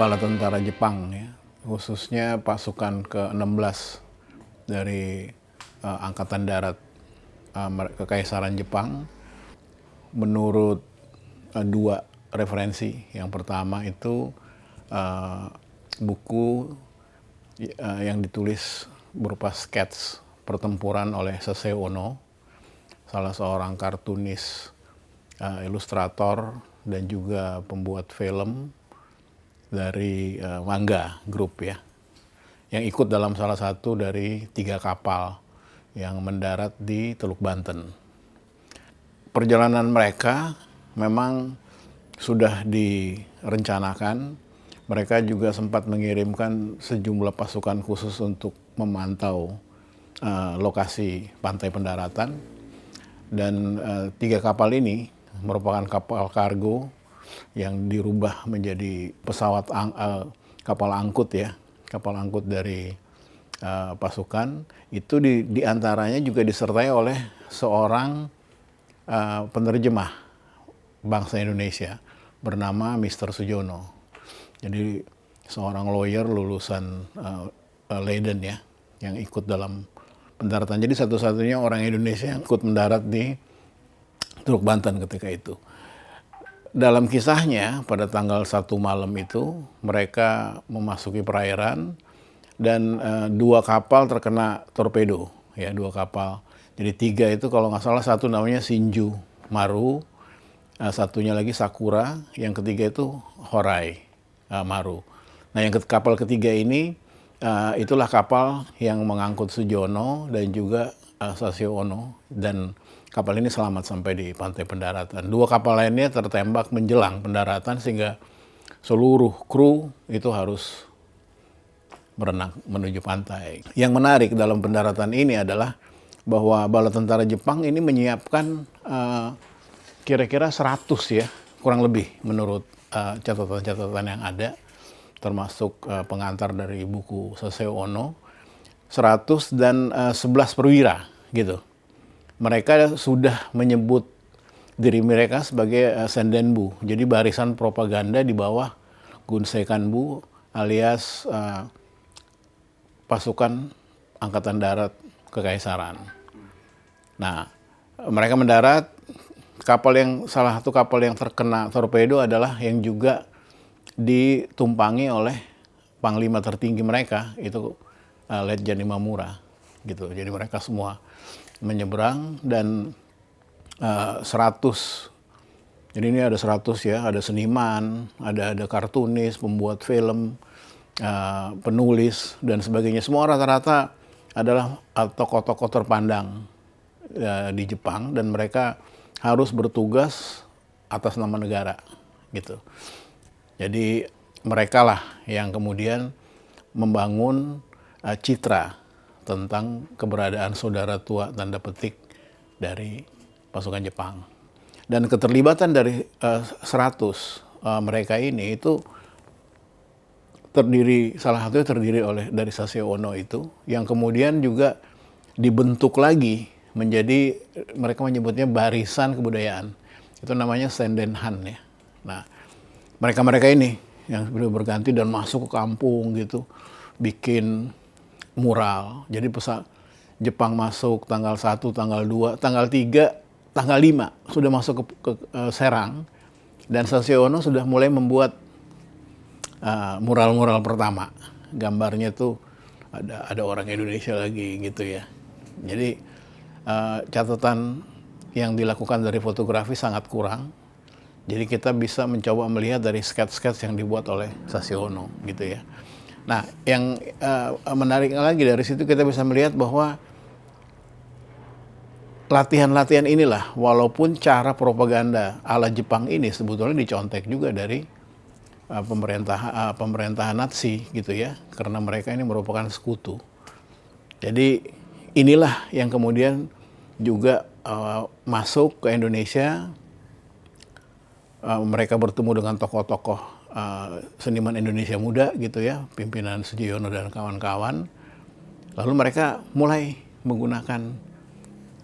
bala tentara Jepang ya, khususnya pasukan ke-16 dari Angkatan Darat Kekaisaran Jepang. Menurut dua referensi, yang pertama itu buku yang ditulis berupa skets pertempuran oleh Saseo Ono, salah seorang kartunis, ilustrator dan juga pembuat film dari Manga Group ya, yang ikut dalam salah satu dari 3 kapal yang mendarat di Teluk Banten. Perjalanan mereka memang sudah direncanakan. Mereka juga sempat mengirimkan sejumlah pasukan khusus untuk memantau lokasi pantai pendaratan. Dan 3 kapal ini merupakan kapal kargo yang dirubah menjadi pesawat kapal angkut ya, kapal angkut dari pasukan. Itu di antaranya juga disertai oleh seorang penerjemah bangsa Indonesia bernama Mr. Sujono. Jadi seorang lawyer lulusan Leiden ya, yang ikut dalam pendaratan. Jadi satu-satunya orang Indonesia yang ikut mendarat di Teluk Banten ketika itu. Dalam kisahnya, pada tanggal 1 malam itu, mereka memasuki perairan dan 2 kapal terkena torpedo, ya 2 kapal. Jadi 3 itu kalau nggak salah, satu namanya Shinju Maru, satunya lagi Sakura, yang ketiga itu Horai Maru. Nah, yang kapal ketiga ini itulah kapal yang mengangkut Sujono dan juga Saseo Ono, dan kapal ini selamat sampai di pantai pendaratan. 2 kapal lainnya tertembak menjelang pendaratan sehingga seluruh kru itu harus berenang menuju pantai. Yang menarik dalam pendaratan ini adalah bahwa bala tentara Jepang ini menyiapkan kira-kira 100 ya, kurang lebih menurut catatan-catatan yang ada, termasuk pengantar dari buku Saseo Ono, 100 dan 11 perwira gitu. Mereka sudah menyebut diri mereka sebagai Sendenbu, jadi barisan propaganda di bawah Gunsekanbu alias pasukan Angkatan Darat Kekaisaran. Nah, mereka mendarat. Salah satu kapal yang terkena torpedo adalah yang juga ditumpangi oleh panglima tertinggi mereka, itu Letjen Imamura gitu. Jadi mereka semua menyeberang dan 100. Jadi ini ada 100 ya, ada seniman, ada kartunis, pembuat film, penulis dan sebagainya. Semua rata-rata adalah tokoh-tokoh terpandang di Jepang, dan mereka harus bertugas atas nama negara gitu. Jadi mereka lah yang kemudian membangun citra tentang keberadaan saudara tua tanda petik dari pasukan Jepang. Dan keterlibatan dari 100 mereka ini itu salah satunya terdiri dari Saseo Ono itu, yang kemudian juga dibentuk lagi menjadi, mereka menyebutnya barisan kebudayaan. Itu namanya Sendenhan ya. Nah, mereka ini yang berganti dan masuk ke kampung gitu, bikin mural. Jadi Jepang masuk tanggal 1, tanggal 2, tanggal 3, tanggal 5 sudah masuk ke Serang, dan Saseo Ono sudah mulai membuat mural-mural pertama. Gambarnya tuh ada orang Indonesia lagi gitu ya. Jadi catatan yang dilakukan dari fotografi sangat kurang. Jadi kita bisa mencoba melihat dari sketch-sketch yang dibuat oleh Saseo Ono gitu ya. Nah, yang menarik lagi dari situ kita bisa melihat bahwa latihan-latihan inilah, walaupun cara propaganda ala Jepang ini sebetulnya dicontek juga dari pemerintahan Nazi gitu ya, karena mereka ini merupakan sekutu. Jadi inilah yang kemudian juga masuk ke Indonesia. Mereka bertemu dengan tokoh-tokoh seniman Indonesia muda gitu ya, pimpinan Sujono dan kawan-kawan. Lalu mereka mulai menggunakan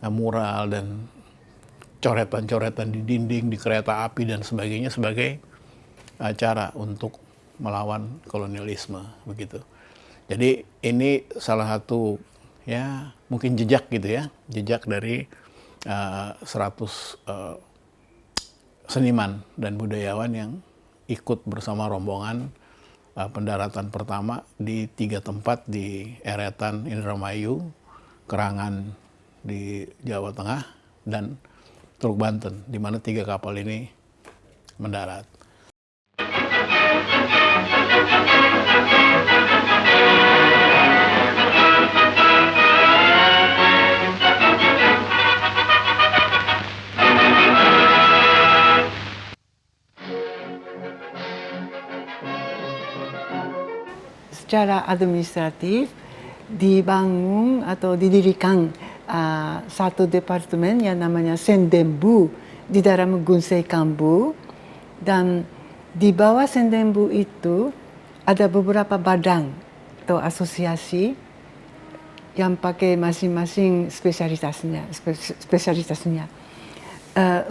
mural dan coretan-coretan di dinding, di kereta api dan sebagainya sebagai cara untuk melawan kolonialisme begitu. Jadi ini salah satu ya mungkin jejak gitu ya, jejak dari 100 seniman dan budayawan yang ikut bersama rombongan pendaratan pertama di 3 tempat di Eretan Indramayu, Kerangan di Jawa Tengah, dan Teluk Banten, di mana 3 kapal ini mendarat. Secara administratif dibangun atau didirikan satu departemen yang namanya Sendenbu di dalam Gunsekambu, dan di bawah Sendenbu itu ada beberapa badan atau asosiasi yang pakai masing-masing spesialitasnya.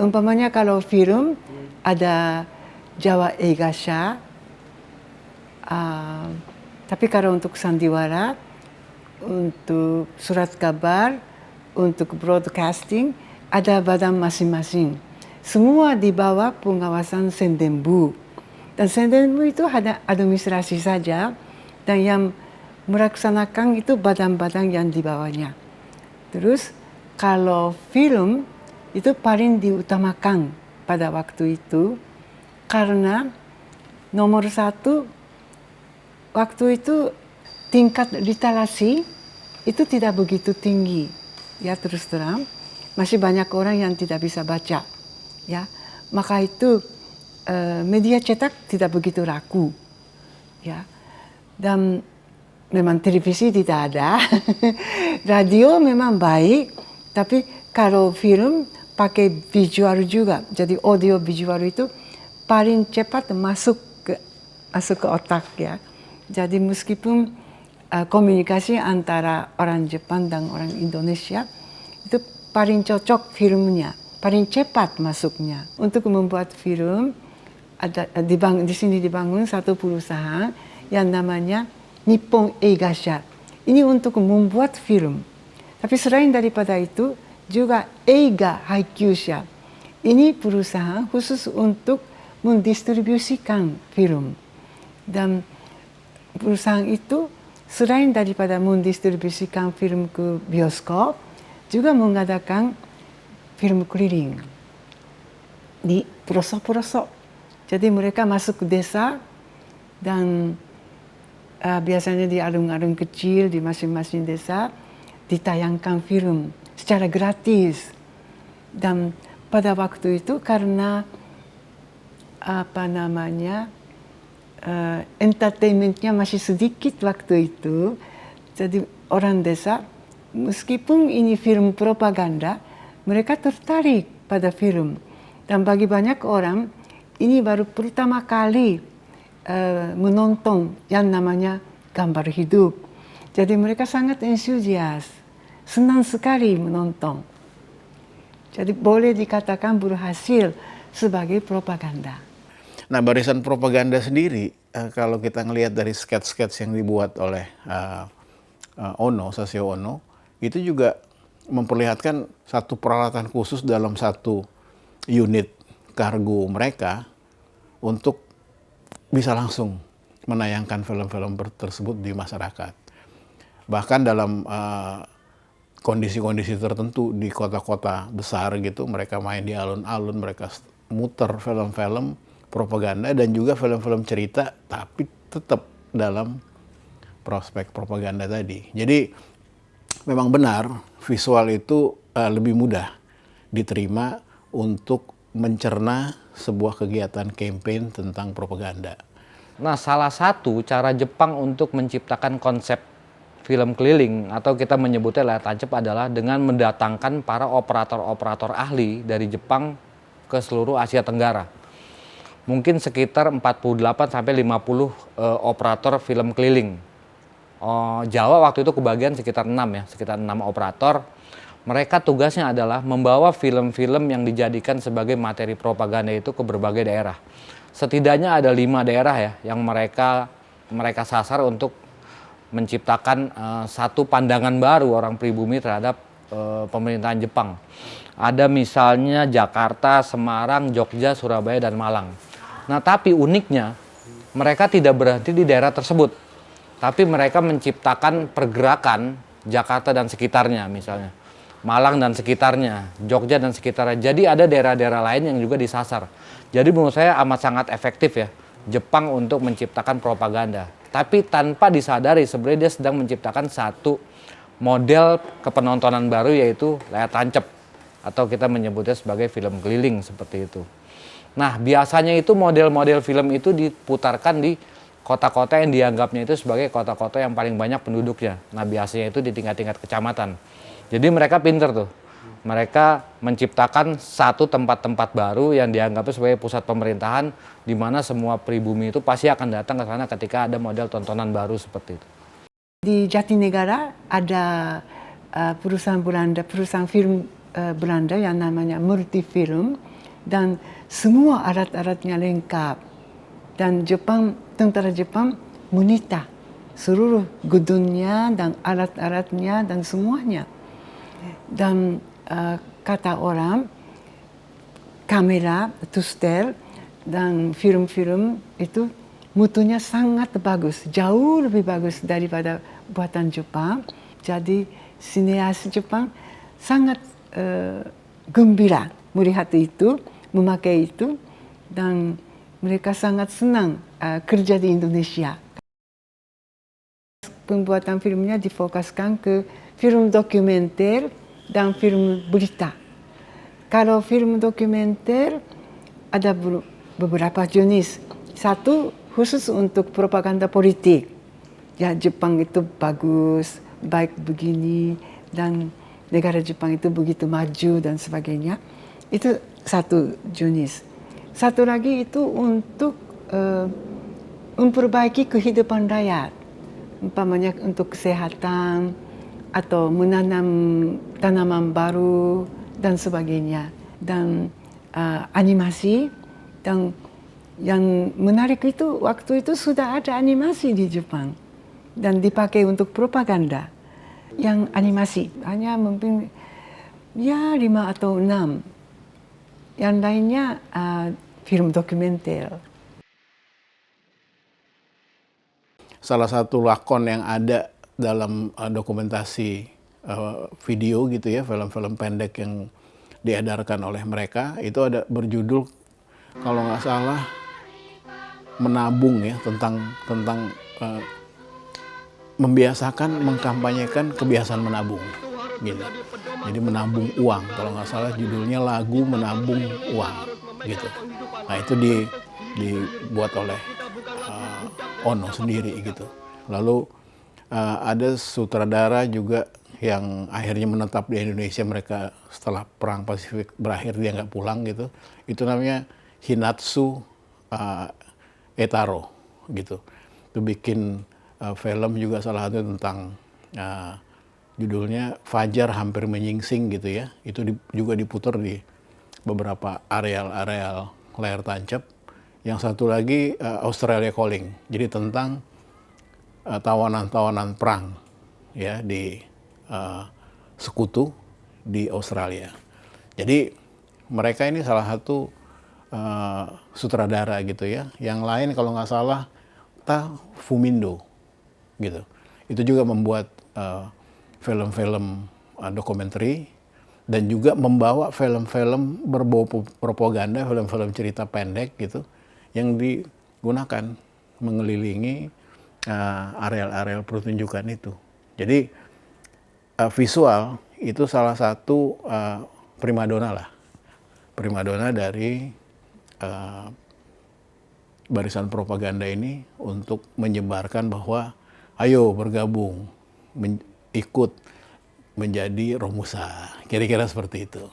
Umpamanya kalau film ada Jawa Egasha, tapi kalau untuk sandiwara, untuk surat kabar, untuk broadcasting, ada badan masing-masing. Semua di bawah pengawasan Sendenbu. Dan Sendenbu itu hanya administrasi saja, dan yang melaksanakan itu badan-badan yang di bawahnya. Terus kalau film itu paling diutamakan pada waktu itu, karena nomor 1, waktu itu tingkat literasi itu tidak begitu tinggi, ya terus terang masih banyak orang yang tidak bisa baca, ya maka itu media cetak tidak begitu laku, ya, dan memang televisi tidak ada, radio memang baik, tapi kalau film pakai visual juga, jadi audio visual itu paling cepat masuk ke otak, ya. Jadi meskipun komunikasi antara orang Jepang dan orang Indonesia itu paling cocok filmnya, paling cepat masuknya. Untuk membuat film di sini dibangun satu perusahaan yang namanya Nippon Eigasha. Ini untuk membuat film. Tapi selain daripada itu juga Eiga Haikyusha. Ini perusahaan khusus untuk mendistribusikan film. Dan perusahaan itu selain daripada mendistribusikan film ke bioskop, juga mengadakan film keliling di pelosok-pelosok. Jadi mereka masuk ke desa dan biasanya di alun-alun kecil di masing-masing desa ditayangkan film secara gratis. Dan pada waktu itu karena entertainmentnya masih sedikit waktu itu, jadi orang desa meskipun ini film propaganda, mereka tertarik pada film. Dan bagi banyak orang ini baru pertama kali menonton yang namanya gambar hidup. Jadi mereka sangat entusias, senang sekali menonton. Jadi boleh dikatakan berhasil sebagai propaganda. Nah, barisan propaganda sendiri, kalau kita ngelihat dari sketch-sketch yang dibuat oleh Saseo Ono, itu juga memperlihatkan satu peralatan khusus dalam satu unit kargo mereka untuk bisa langsung menayangkan film-film tersebut di masyarakat. Bahkan dalam kondisi-kondisi tertentu di kota-kota besar gitu, mereka main di alun-alun, mereka muter film-film propaganda dan juga film-film cerita, tapi tetap dalam prospek propaganda tadi. Jadi memang benar visual itu lebih mudah diterima untuk mencerna sebuah kegiatan campaign tentang propaganda. Nah, salah satu cara Jepang untuk menciptakan konsep film keliling atau kita menyebutnya layar tancap adalah dengan mendatangkan para operator-operator ahli dari Jepang ke seluruh Asia Tenggara. Mungkin sekitar 48-50 operator film keliling. Jawa waktu itu kebagian sekitar 6 ya, sekitar 6 operator. Mereka tugasnya adalah membawa film-film yang dijadikan sebagai materi propaganda itu ke berbagai daerah. setidaknya ada 5 daerah ya yang mereka sasar untuk menciptakan satu pandangan baru orang pribumi terhadap pemerintahan Jepang. Ada misalnya Jakarta, Semarang, Jogja, Surabaya, dan Malang. Nah, tapi uniknya mereka tidak berhenti di daerah tersebut, tapi mereka menciptakan pergerakan Jakarta dan sekitarnya, misalnya Malang dan sekitarnya, Jogja dan sekitarnya. Jadi ada daerah-daerah lain yang juga disasar. Jadi menurut saya amat sangat efektif ya Jepang untuk menciptakan propaganda. Tapi tanpa disadari sebenarnya dia sedang menciptakan satu model kepenontonan baru, yaitu layar tancap, atau kita menyebutnya sebagai film keliling seperti itu. Nah, biasanya itu model-model film itu diputarkan di kota-kota yang dianggapnya itu sebagai kota-kota yang paling banyak penduduknya. Nah, biasanya itu di tingkat-tingkat kecamatan. Jadi mereka pinter tuh. Mereka menciptakan satu tempat-tempat baru yang dianggapnya sebagai pusat pemerintahan, di mana semua pribumi itu pasti akan datang ke sana ketika ada model tontonan baru seperti itu. Di Jatinegara ada perusahaan film Belanda yang namanya Multifilm, dan semua alat-alatnya lengkap. Dan tentara Jepang menyita seluruh gedungnya dan alat-alatnya dan semuanya. Dan kata orang, kamera, tustel, dan film-film itu mutunya sangat bagus, jauh lebih bagus daripada buatan Jepang. Jadi sineas Jepang sangat gembira melihat itu, memakai itu, dan mereka sangat senang kerja di Indonesia. Pembuatan filmnya difokuskan ke film dokumenter dan film berita. Kalau film dokumenter ada beberapa jenis. Satu khusus untuk propaganda politik. Ya, Jepang itu bagus, baik begini, dan negara Jepang itu begitu maju dan sebagainya. Itu satu jenis. Satu lagi itu untuk memperbaiki kehidupan rakyat. Umpamanya untuk kesehatan, atau menanam tanaman baru dan sebagainya, dan animasi. Dan yang menarik itu waktu itu sudah ada animasi di Jepang dan dipakai untuk propaganda. Yang animasi hanya mungkin ya 5 atau 6, yang lainnya film dokumenter. Salah satu lakon yang ada dalam dokumentasi video gitu ya, film-film pendek yang diedarkan oleh mereka, itu ada berjudul, kalau nggak salah, Menabung ya, tentang membiasakan, mengkampanyekan kebiasaan menabung gitu. Jadi menabung uang, kalau nggak salah judulnya lagu Menabung Uang gitu. Nah, itu dibuat oleh Ono sendiri gitu. Lalu ada sutradara juga yang akhirnya menetap di Indonesia, mereka setelah Perang Pasifik berakhir dia nggak pulang gitu. Itu namanya Hinatsu Etaro gitu. Itu bikin film juga salah satu tentang judulnya Fajar Hampir Menyingsing gitu ya. Itu juga diputar di beberapa areal-areal layar tancap. Yang satu lagi Australia Calling. Jadi tentang tawanan-tawanan perang ya di sekutu di Australia. Jadi mereka ini salah satu sutradara gitu ya. Yang lain kalau nggak salah Fumindo gitu. Itu juga membuat film-film dokumenter dan juga membawa film-film berbau propaganda, film-film cerita pendek gitu yang digunakan mengelilingi areal-areal pertunjukan itu. Jadi visual itu salah satu primadona lah, primadona dari barisan propaganda ini untuk menyebarkan bahwa ayo bergabung, ikut menjadi Romusa, kira-kira seperti itu.